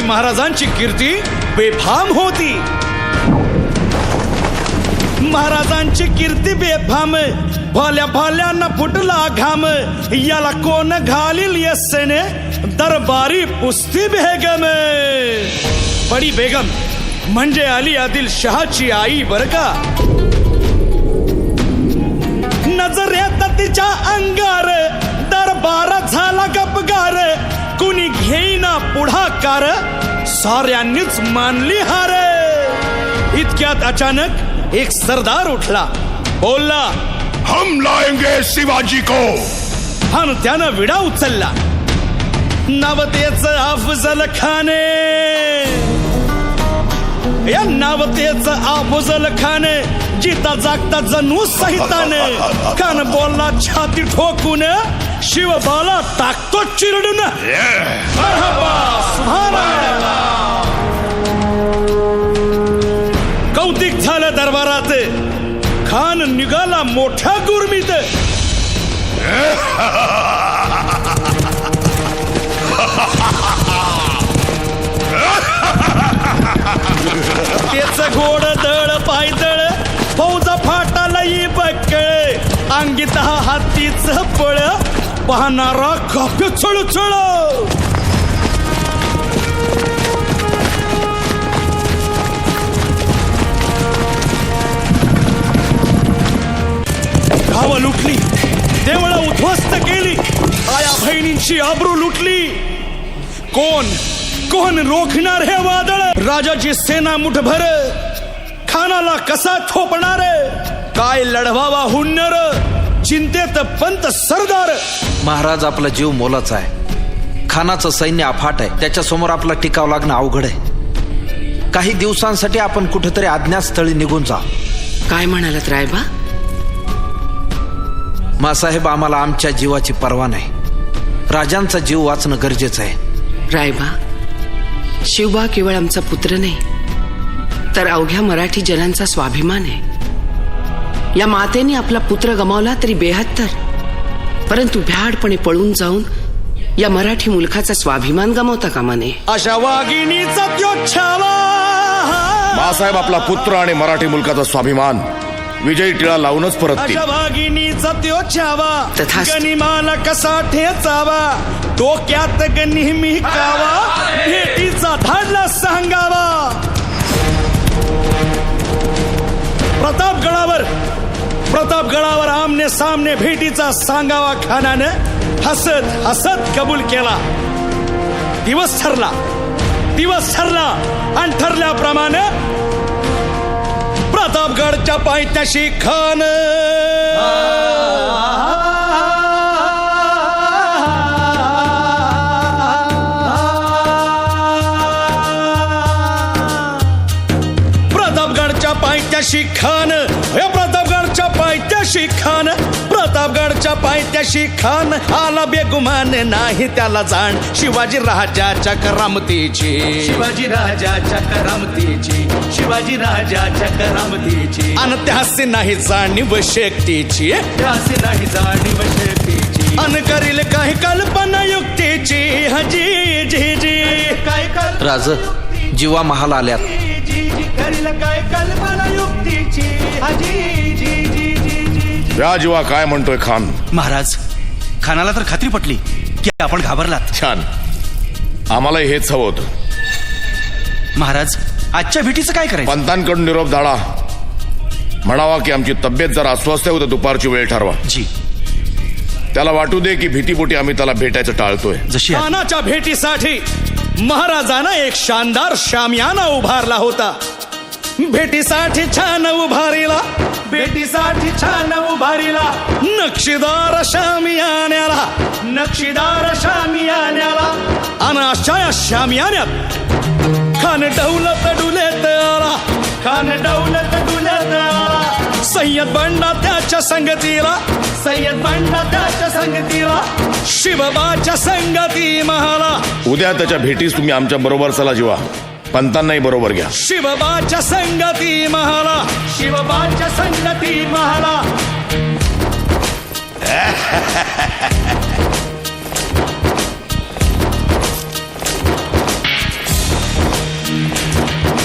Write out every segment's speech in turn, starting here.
महाराजांची कीर्ती बेफाम होती. महाराजांची कीर्ती बेफाम, भल्या भल्यांना फुटला घाम. याला कोण घालील यस्सेने, दरबारी पुस्ती बेगम. बडी बेगम म्हणजे अली आदिल शहाची आई बर का. नजर येत तिच्या अंगार, दरबार झाला गपगार. कुणी घेईना पुढाकार, साऱ्यांनीच मानली हार. इतक्यात अचानक एक सरदार उठला, बोलला, हम लाएंगे शिवाजी को. आणि त्यानं विडा उचलला. नवतेच अफजल खाने, या नवतेच अफजल खाने, जिता जागता जणू सहिताने. कान बोलला छाती ठोकून, शिवबाला टाकतो चिरडून. मरहबा, सुभानअल्लाह. कौतिक झालं दरबारात. खान निघाला मोठ्या गुरमीत. त्याच घोड दळ पायदळ, फौजा फाटा लई बक्कळ. अंगीत हातीच पळ, पाहणारा काप्य चळचळ. गाव लुटली, देवळं उद्ध्वस्त केली, आया बहिणींची आबरू लुटली. कोण रोखणार हे वादळ. राजाची सेना मुठभर, खानाला कसा थोपणार. काय लढवावा हुन्नर, चिंतेत पंत सरदार. महाराज आपला जीव मोलाचा आहे. खानाचं सैन्य अफाट आहे. त्याच्या समोर आपला टिकाव लागणं अवघड आहे. काही दिवसांसाठी आपण कुठेतरी अज्ञातस्थळी निघून जा. काय म्हणालात रायबा? मासाहेब, आम्हाला आमच्या जीवाची पर्वा नाही. राजांचा जीव वाचणं गरजेचं आहे. रायबा, शिवबा केवळ आमचा पुत्र नाही, तर अवघ्या मराठी जनांचा स्वाभिमान आहे. या मातेने आपला पुत्र गमावला तरी 72, परंतु भ्याडपणे पळून जाऊन या मराठी मुलखाचा स्वाभिमान गमावता कामा नये. अशा वाघिणीचा त्यो छावा. मासाहेब आपला पुत्र आणि मराठी मुलकाचा स्वाभिमान विजयी टिळा लावूनच परततील. अशा वाघिणीचा त्यो छावा, तथास्तु. गनिमाला कसा ठेचावा, डोक्यात नेहमी कावा, भेटीचा धाडला सांगावा. प्रतापगडावर आमने सामने भेटीचा सांगावा खानानं हसत हसत कबूल केला. दिवस ठरला आणि ठरल्याप्रमाणे प्रतापगडच्या पायथ्याशी खान प्रतापगडच्या पायथ्याशी खान आला बेगुमान नाही त्याला जाण. शिवाजी राजाच्या करामतीची अन त्यासी नाही जाणीव शक्तीची. अन करील काही कल्पना युक्तीची. हजी जी जी काय राज, जीवा महाल आल्यात. करील काय कल्पना युक्तीची. हजी जी जी या जीवा काय म्हणतोय खान? महाराज, खानाला तर खात्री पटली की आपण घाबरलात. छान, आम्हाला हेच हवं होतं. महाराज, आजच्या भेटीचं काय करायचं? पंतांकडून निरोप धाडा, म्हणावा की आमची तब्येत जरा अस्वस्थ आहे, दुपारची वेळ ठरवा. जी. त्याला वाटू दे की भीतीपोटी आम्ही त्याला भेटायचं टाळतोय. जशी खानाच्या भेटीसाठी महाराजानं एक शानदार शामियाना उभारला होता. भेटीसाठी छान उभारीला नक्षीदार शामियान्याला. आणि अशा या शामियान्यात खान डौलत डुलेत आला. सय्यद बंडा त्याच्या संगतीला शिवबाच्या संगती महाला. उद्या त्याच्या भेटीस तुम्ही आमच्या बरोबर चला जीवा. पंतांनाही बरोबर घ्या. शिवबाच्या संगती महाला.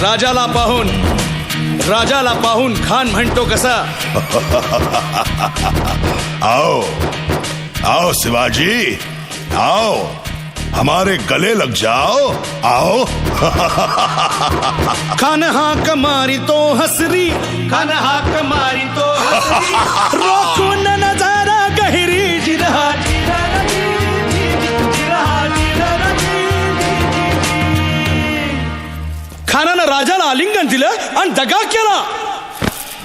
राजाला पाहून खान म्हणतो कसा, आओ आओ शिवाजी, आओ हमारे गले लग जाओ, आओ। खान हाक मारी तो हसरी, खान हाक मारी तो हसरी, रोखून नजारा गहिरी, जिरहा जिरहा जिरहा जिरहा जिरहा। खानानं राजाला आलिंगन दिलं आणि दगा केला.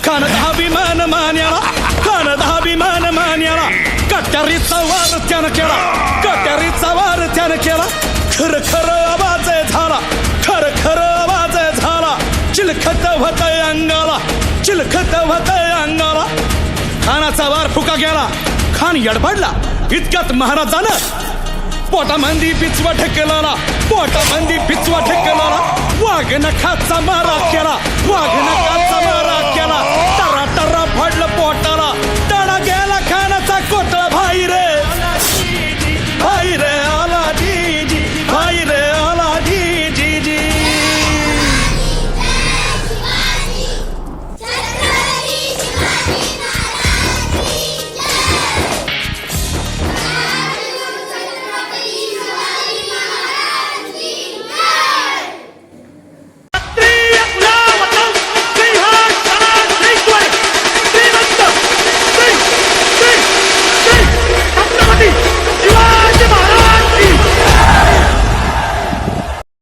खान अभिमान मान्याला, खान अभिमान मान्याला, कट्यारीचा वार त्यानं केला, कट्यारीचा वार त्यानं केला. खर खर आवाज झाला, खर खर आवाज झाला. चिलखत होतय अंगाला, चिलखत होतय अंगाला. खानाचा वार फुका गेला. खान यडबडला. इतक्यात महाराजानं पोटामंदी पिचवा ठेकलाला, पोटामंदी पिचवा ठेकलाला. वाघ नखाचा मारा केला, वाघ नखाचा